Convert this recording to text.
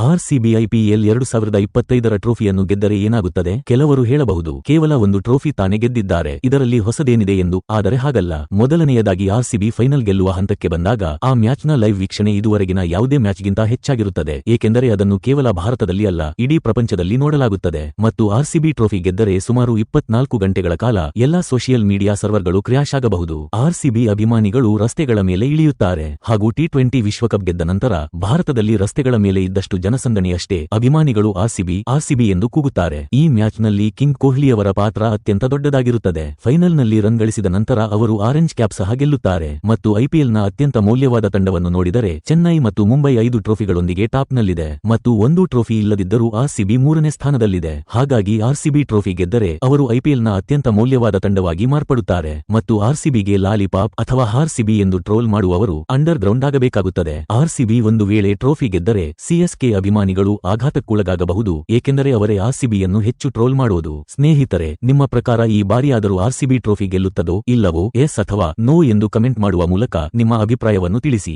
RCB IPL 2025ರ ಟ್ರೋಫಿಯನ್ನು ಗೆದ್ದರೆ ಏನಾಗುತ್ತದೆ? ಕೆಲವರು ಹೇಳಬಹುದು, ಕೇವಲ ಒಂದು ಟ್ರೋಫಿ ತಾನೇ ಗೆದ್ದಿದ್ದಾರೆ, ಇದರಲ್ಲಿ ಹೊಸದೇನಿದೆ ಎಂದು. ಆದರೆ ಹಾಗಲ್ಲ. ಮೊದಲನೆಯದಾಗಿ ಆರ್ಸಿಬಿ ಫೈನಲ್ ಗೆಲ್ಲುವ ಹಂತಕ್ಕೆ ಬಂದಾಗ ಆ ಮ್ಯಾಚ್ನ ಲೈವ್ ವೀಕ್ಷಣೆ ಇದುವರೆಗಿನ ಯಾವುದೇ ಮ್ಯಾಚ್ಗಿಂತ ಹೆಚ್ಚಾಗಿರುತ್ತದೆ. ಏಕೆಂದರೆ ಅದನ್ನು ಕೇವಲ ಭಾರತದಲ್ಲಿ ಅಲ್ಲ, ಇಡೀ ಪ್ರಪಂಚದಲ್ಲಿ ನೋಡಲಾಗುತ್ತದೆ. ಮತ್ತು ಆರ್ಸಿಬಿ ಟ್ರೋಫಿ ಗೆದ್ದರೆ ಸುಮಾರು 24 ಗಂಟೆಗಳ ಕಾಲ ಎಲ್ಲಾ ಸೋಷಿಯಲ್ ಮೀಡಿಯಾ ಸರ್ವರ್ಗಳು ಕ್ರ್ಯಾಶ್ ಆಗಬಹುದು. ಆರ್ಸಿಬಿ ಅಭಿಮಾನಿಗಳು ರಸ್ತೆಗಳ ಮೇಲೆ ಇಳಿಯುತ್ತಾರೆ. ಹಾಗೂ ಟಿ20 ವಿಶ್ವಕಪ್ ಗೆದ್ದ ನಂತರ ಭಾರತದಲ್ಲಿ ರಸ್ತೆಗಳ ಮೇಲೆ ಇದ್ದಷ್ಟು ಜನಸಂದಣಿಯಷ್ಟೇ ಅಭಿಮಾನಿಗಳು ಆರ್ಸಿಬಿ ಎಂದು ಕೂಗುತ್ತಾರೆ. ಈ ಮ್ಯಾಚ್ನಲ್ಲಿ ಕಿಂಗ್ ಕೊಹ್ಲಿಯವರ ಪಾತ್ರ ಅತ್ಯಂತ ದೊಡ್ಡದಾಗಿರುತ್ತದೆ. ಫೈನಲ್ನಲ್ಲಿ ರನ್ ಗಳಿಸಿದ ನಂತರ ಅವರು ಆರೆಂಜ್ ಕ್ಯಾಪ್ ಸಹ ಗೆಲ್ಲುತ್ತಾರೆ. ಮತ್ತು ಐಪಿಎಲ್ನ ಅತ್ಯಂತ ಮೌಲ್ಯವಾದ ತಂಡವನ್ನು ನೋಡಿದರೆ ಚೆನ್ನೈ ಮತ್ತು ಮುಂಬೈ 5 ಟ್ರೋಫಿಗಳೊಂದಿಗೆ ಟಾಪ್ನಲ್ಲಿದೆ. ಮತ್ತು ಒಂದು ಟ್ರೋಫಿ ಇಲ್ಲದಿದ್ದರೂ ಆರ್ಸಿಬಿ 3ನೇ ಸ್ಥಾನದಲ್ಲಿದೆ. ಹಾಗಾಗಿ ಆರ್ಸಿಬಿ ಟ್ರೋಫಿ ಗೆದ್ದರೆ ಅವರು ಐಪಿಎಲ್ನ ಅತ್ಯಂತ ಮೌಲ್ಯವಾದ ತಂಡವಾಗಿ ಮಾರ್ಪಡುತ್ತಾರೆ. ಮತ್ತು ಆರ್ಸಿಬಿಗೆ ಲಾಲಿಪಾಪ್ ಅಥವಾ ಆರ್ಸಿಬಿ ಎಂದು ಟ್ರೋಲ್ ಮಾಡುವವರು ಅಂಡರ್ ಗ್ರೌಂಡ್ ಆಗಬೇಕಾಗುತ್ತದೆ. ಆರ್ಸಿಬಿ ಒಂದು ವೇಳೆ ಟ್ರೋಫಿ ಗೆದ್ದರೆ ಸಿಎಸ್ಕೆ ಅಭಿಮಾನಿಗಳು ಆಘಾತಕ್ಕೊಳಗಾಗಬಹುದು, ಏಕೆಂದರೆ ಅವರೇ ಆರ್ಸಿಬಿಯನ್ನು ಹೆಚ್ಚು ಟ್ರೋಲ್ ಮಾಡುವುದು. ಸ್ನೇಹಿತರೆ, ನಿಮ್ಮ ಪ್ರಕಾರ ಈ ಬಾರಿಯಾದರೂ ಆರ್ಸಿಬಿ ಟ್ರೋಫಿ ಗೆಲ್ಲುತ್ತದೋ ಇಲ್ಲವೋ? ಎಸ್ ಅಥವಾ ನೋ ಎಂದು ಕಮೆಂಟ್ ಮಾಡುವ ಮೂಲಕ ನಿಮ್ಮ ಅಭಿಪ್ರಾಯವನ್ನು ತಿಳಿಸಿ.